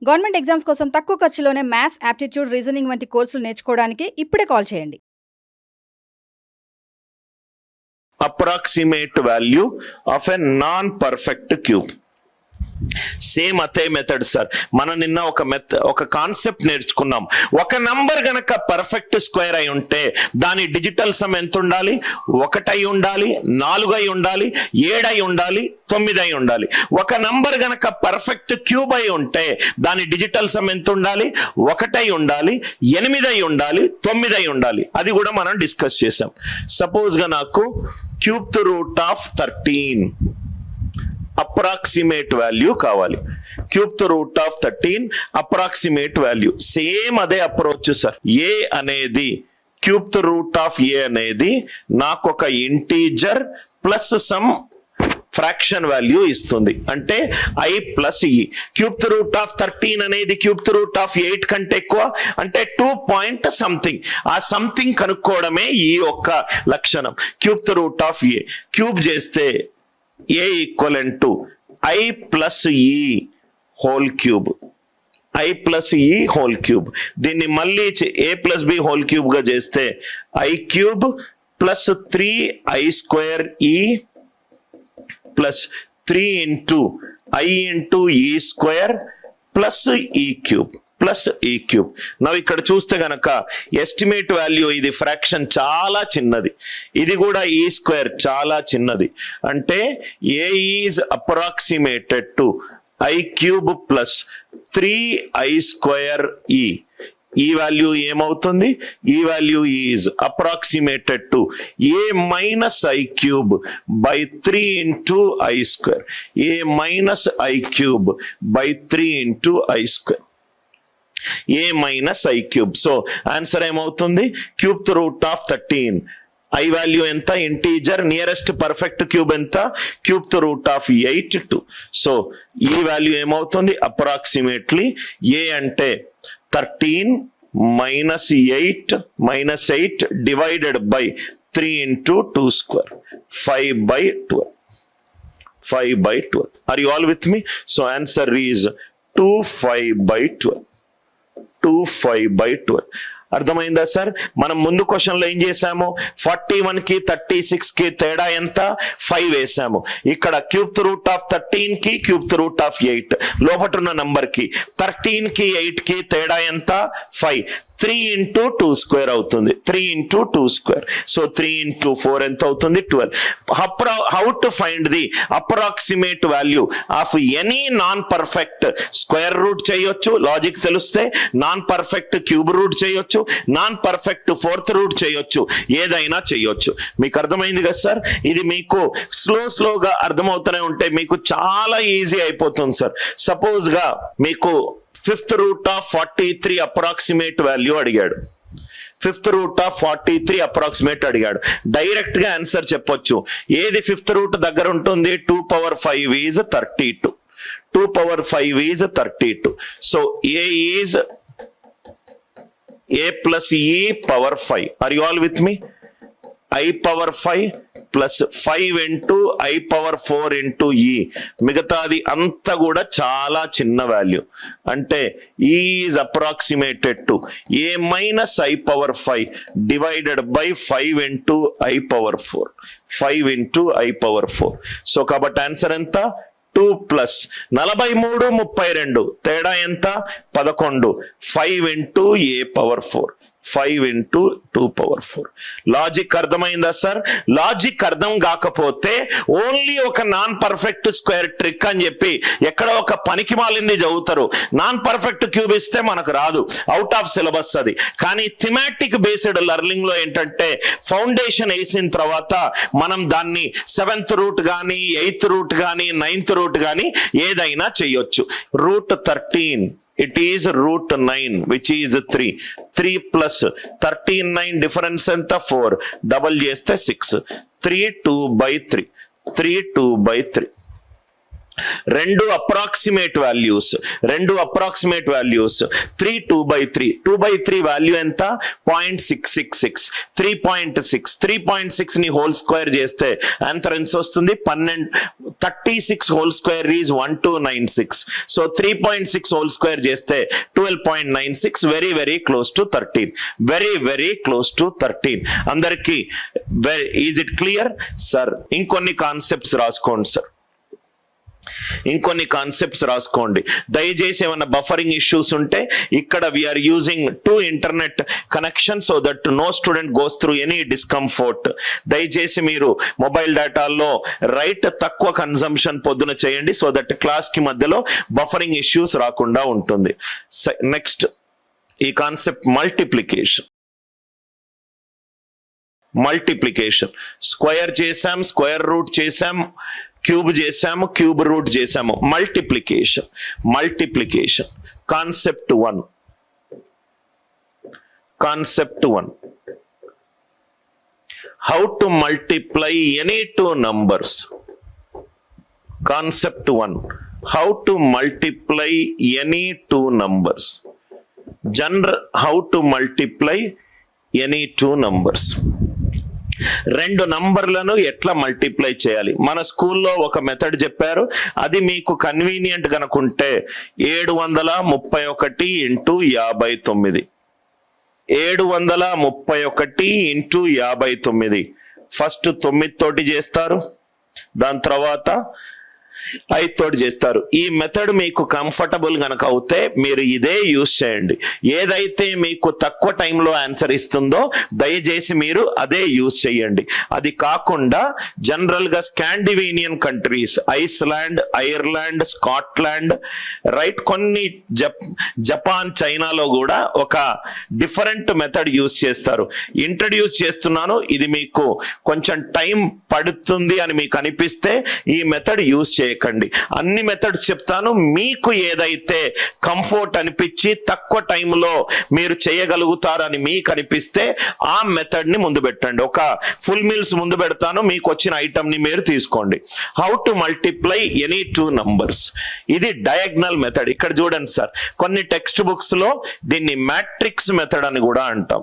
Government exams కోసం తక్కువ ఖర్చులోనే maths, aptitude, reasoning వంటి కోర్సులు నేర్చుకోవడానికి ఇప్పుడే కాల్ చేయండి. Approximate value of a non-perfect cube. Same అదే మెథడ్ సార్. మనం నిన్న ఒక కాన్సెప్ట్ నేర్చుకున్నాం. ఒక నంబర్ గనక పర్ఫెక్ట్ స్క్వేర్ అయి ఉంటే దాని డిజిటల్ సమ్ ఎంత ఉండాలి? 1 అయి ఉండాలి, 4 అయి ఉండాలి, 7 అయి ఉండాలి, 9 అయి ఉండాలి. ఒక నంబర్ గనక పర్ఫెక్ట్ క్యూబ్ అయి ఉంటే దాని డిజిటల్ సమ్ ఎంత ఉండాలి? 1 అయి ఉండాలి, 8 అయి ఉండాలి, 9 అయి ఉండాలి. అది కూడా మనం డిస్కస్ చేసాం. సపోజ్ గా నాకు cube root of 13 approximate value కావాలి. Cube root of 13 approximate value. Same అదే అప్రోచ్ సార్. ఏ అనేది క్యూబ్ రూట్ ఆఫ్ ఏ అనేది నాకు ఒక integer plus some fraction value ఇస్తుంది. అంటే I plus E. Cube root of 13 అనేది క్యూబ్ రూట్ ఆఫ్ 8 కంటే ఎక్కువ, అంటే 2 పాయింట్ సంథింగ్. ఆ సంథింగ్ కనుక్కోవడమే ఈ యొక్క లక్షణం. Cube root of A cube చేస్తే a equivalent to I plus e whole cube. I plus e whole cube. దీన్ని మళ్ళీ a plus b whole cube గా చేస్తే I cube plus 3i square e plus 3 into I into e square plus e cube plus E cube. నవ్వు ఇక్కడ చూస్తే గనక estimate value ఇది fraction చాలా చిన్నది, ఇది కూడా ఈ స్క్వేర్ చాలా చిన్నది. అంటే A is approximated to I cube plus 3i square E. E value ఏమవుతుంది? E value is approximated to A minus I cube by 3 into I square. A minus I cube by 3 into I square. A minus I cube. So answer ఏమవుతుంది? Cube root of 13. I value ఎంత? Integer. Nearest perfect cube ఎంత? Cube root of 8 so E value ఏమవుతుంది? Approximately A అంటే 13 minus 8 divided by 3 into 2 square 5/12. 5/12. Are you all with me? So answer is 2/5/12. 2/5/12. అర్థమైందా sir? మనం ముందు question లో ఏం చేసాము? 41 కి 36 కి తేడా ఎంత? 5 వేసాము. ఇక్కడ క్యూబ్ రూట్ ఆఫ్ 13 కి క్యూబ్ రూట్ ఆఫ్ 8 లోపటున్న నంబర్ కి 13 కి 8 కి తేడా ఎంత? 5. 3 ఇంటూ 2 స్క్వేర్ అవుతుంది. 3 ఇంటూ 2 స్క్వేర్. సో 3 ఇంటూ 4 ఎంత అవుతుంది? 12. How to find the approximate value of any non perfect square root చేయొచ్చు లాజిక్ తెలిస్తే, నాన్ పర్ఫెక్ట్ క్యూబ్ రూట్ చేయొచ్చు, నాన్ పర్ఫెక్ట్ ఫోర్త్ రూట్ చేయొచ్చు, ఏదైనా చేయొచ్చు. మీకు అర్థమైంది కదా సార్? ఇది మీకు స్లోగా అర్థమవుతూనే ఉంటే మీకు చాలా ఈజీ అయిపోతుంది సార్. సపోజ్ గా మీకు 5th root of 43 approximate value అడిగాడు. 5th రూట్ ఆఫ్ 43 అప్రాక్సిమేట్ అడిగాడు. డైరెక్ట్ గా ఆన్సర్ చెప్పొచ్చు. ఏది 5th రూట్ దగ్గర ఉంటుంది? 2/5 is 32. 2/5 is 32. So A is a plus e power 5. Are you all with me? I power 5 plus 5 into I power 4 into e. మిగతాది అంతా కూడా చాలా చిన్న వాల్యూ. అంటే e is approximated to a minus I power 5 divided by 5 into I power 4. 5 into I power 4. So కాబట్టి answer ఎంత? 2 plus 43 32 తేడా ఎంత? 11. 5 ఇంటూ ఏ పవర్ 4. 5 ఇంటూ 2/4. లాజిక్ అర్థమైందా సార్? లాజిక్ అర్థం కాకపోతే ఓన్లీ ఒక నాన్ పర్ఫెక్ట్ స్క్వేర్ ట్రిక్ అని చెప్పి ఎక్కడ ఒక పనికి మాలింది చదువుతారు. నాన్ పర్ఫెక్ట్ క్యూబ్ ఇస్తే మనకు రాదు, అవుట్ ఆఫ్ సిలబస్ అది. కానీ థిమాటిక్ బేస్డ్ లెర్నింగ్ లో ఏంటంటే ఫౌండేషన్ వేసిన తర్వాత మనం దాన్ని 7th రూట్ కానీ 8th రూట్ కానీ 9th రూట్ కానీ ఏదైనా చేయొచ్చు. Root 13 it is root 9 which is 3. 3 plus 13 9 difference enta 4 double cheste 6. 3 2/3. 3 2/3. రెండు అప్రాక్సిమేట్ వాల్యూస్ 3 2/3 వాల్యూ ఎంత 0.666 3.6 ని హోల్ స్క్వేర్ చేస్తే ఆన్సర్ ఎంత వస్తుంది 36 whole square is 1296 so 3.6 whole square చేస్తే 12.96 very close to 13 very close to 13 అందరికి ఈజ్ ఇట్ క్లియర్ సార్ ఇంకొన్ని concepts రాసుకోండి సార్ దయచేసి ఏమైనా బఫరింగ్ ఇష్యూస్ ఉంటే ఇక్కడ we're using 2 internet connection so that no student goes through any discomfort దయచేసి మీరు మొబైల్ డేటాలో తక్కువ కన్సంప్షన్ పొద్దున చేయండి సో దట్ క్లాస్ కి మధ్యలో బఫరింగ్ ఇష్యూస్ రాకుండా ఉంటుంది. నెక్స్ట్ ఈ కాన్సెప్ట్ మల్టిప్లికేషన్ స్క్వేర్ చేసాం, స్క్వేర్ రూట్ చేసాం, క్యూబ్ చేసాము, క్యూబ్ రూట్ చేసాము. Multiplication concept 1 how to multiply any 2 numbers. Concept 1 how to multiply any 2 numbers. How to multiply any 2 numbers. 2 నంబర్లను ఎట్లా మల్టిప్లై చేయాలి మన స్కూల్లో ఒక మెథడ్ చెప్పారు అది మీకు కన్వీనియంట్ కనుకుంటే 731 ఇంటూ 59 731 ఇంటూ 59 ఫస్ట్ 9 తోటి చేస్తారు దాని తర్వాత 5 తోటి చేస్తారు. ఈ మెథడ్ మీకు కంఫర్టబుల్ గనక అవుతే మీరు ఇదే యూజ్ చేయండి. ఏదైతే మీకు తక్కువ టైంలో ఆన్సర్ ఇస్తుందో దయచేసి మీరు అదే యూజ్ చేయండి. అది కాకుండా జనరల్ గా Scandinavian countries Iceland, Ireland, Scotland కొన్ని జపాన్, చైనాలో కూడా ఒక డిఫరెంట్ మెథడ్ యూజ్ చేస్తారు. ఇంట్రడ్యూస్ చేస్తున్నాను, ఇది మీకు కొంచెం టైం పడుతుంది అని మీకు అనిపిస్తే ఈ మెథడ్ యూజ్ చేయకండి. అన్ని మెథడ్స్ చెప్తాను, మీకు ఏదైతే కంఫర్ట్ అనిపించి తక్కువ టైంలో మీరు చేయగలుగుతారని మీకు అనిపిస్తే ఆ మెథడ్ ని ముందు పెట్టండి. ఒక ఫుల్ మీల్స్ ముందు పెడతాను, మీకు వచ్చిన ఐటమ్ ని మీరు తీసుకోండి. How to multiply any 2 numbers. ఇది డయాగ్నల్ మెథడ్. ఇక్కడ చూడండి సార్, కొన్ని టెక్స్ట్ బుక్స్ లో దీన్ని మ్యాట్రిక్స్ మెథడ్ అని కూడా అంటాం.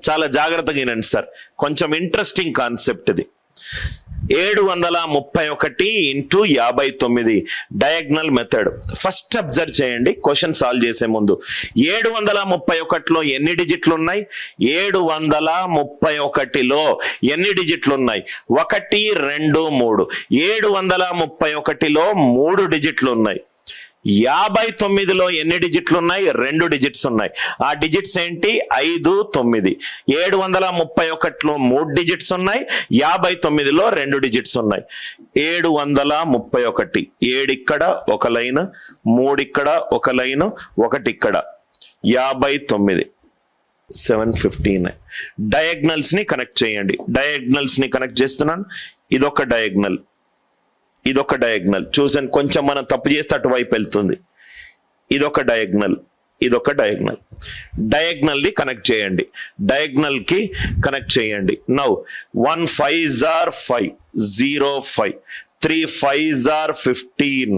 చాలా జాగ్రత్తగా వినండి సార్, కొంచెం ఇంట్రెస్టింగ్ కాన్సెప్ట్ ఇది. 731 into 59 diagonal method. First observe చేయండి క్వశ్చన్ సాల్వ్ చేసే ముందు. 731లో ఎన్ని డిజిట్లు ఉన్నాయి? 731లో ఎన్ని డిజిట్లు ఉన్నాయి? 1 2 3. 731లో 3 డిజిట్లు ఉన్నాయి. 59లో ఎన్ని డిజిట్లు ఉన్నాయి? 2 డిజిట్స్ ఉన్నాయి. ఆ డిజిట్స్ ఏంటి? 5 9. 731లో 3 డిజిట్స్ ఉన్నాయి, 59లో 2 డిజిట్స్ ఉన్నాయి. 731 7 ఇక్కడ ఒక లైన్, 3 ఇక్కడ ఒక లైన్, 1 ఇక్కడ 59 759. డయాగ్నల్స్ ని కనెక్ట్ చేయండి. డయాగ్నల్స్ ని కనెక్ట్ చేస్తున్నాను. ఇదొక డయాగ్నల్, ఇదొక డయాగ్నల్. చూసాను, కొంచెం మనం తప్పు చేస్తే అటువైపు వెళ్తుంది. ఇదొక డయాగ్నల్, ఇదొక డయాగ్నల్. డయాగ్నల్ ని కనెక్ట్ చేయండి. డయాగ్నల్ కి కనెక్ట్ చేయండి. Now 1 5s are 5 0 5 3 5s are 15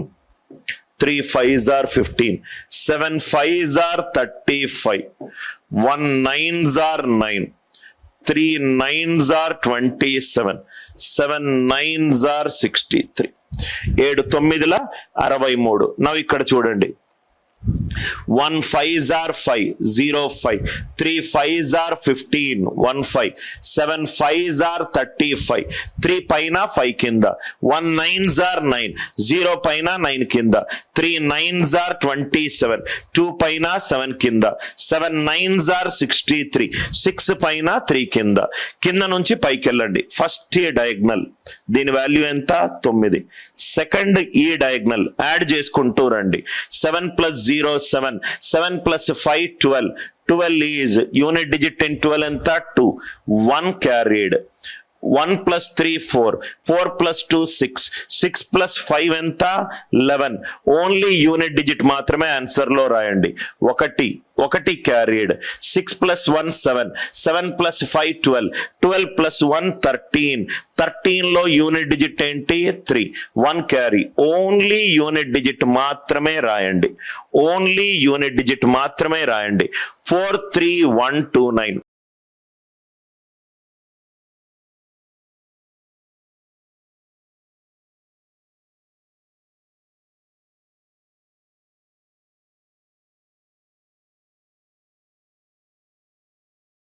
3 5s are 15 7 5s are 35 1 9s are 9 3 9s are 27 7 9s are 63 7 9ల 63. నవ్వు ఇక్కడ చూడండి, 1 5s are 5 0 5 3 5s are 15 1 5 7 5s are 35 3 పైన 5 కింద 1 9s are 9 0 పైన 9 కింద 3 9s are 27 2 పైన 7 కింద 7 9s are 63 6 పైన 3 కింద. కింద నుంచి పైకి వెళ్ళండి. ఫస్ట్ ఈ డయాగ్నల్, దీని వాల్యూ ఎంత? 9. సెకండ్ ఈ డయాగ్నల్ యాడ్ చేసుకుంటూ రండి. 7 + 0 7 7 + 5 12 12 is unit digit in 12 ఎంత? 2 1 carried. 1 plus 3 4, 4 plus 2 6, 6 plus 5 ఎంత 11. ఓన్లీ యూనిట్ డిజిట్ మాత్రమే ఆన్సర్ లో రాయండి. ఒకటి క్యారీడ్. 6 plus 1 7, 7 plus 5 12, 12 plus 1 13, 13 లో యూనిట్ డిజిట్ ఏంటి 3, 1 క్యారీ. ఓన్లీ యూనిట్ డిజిట్ మాత్రమే రాయండి. 4 3 1 2 9.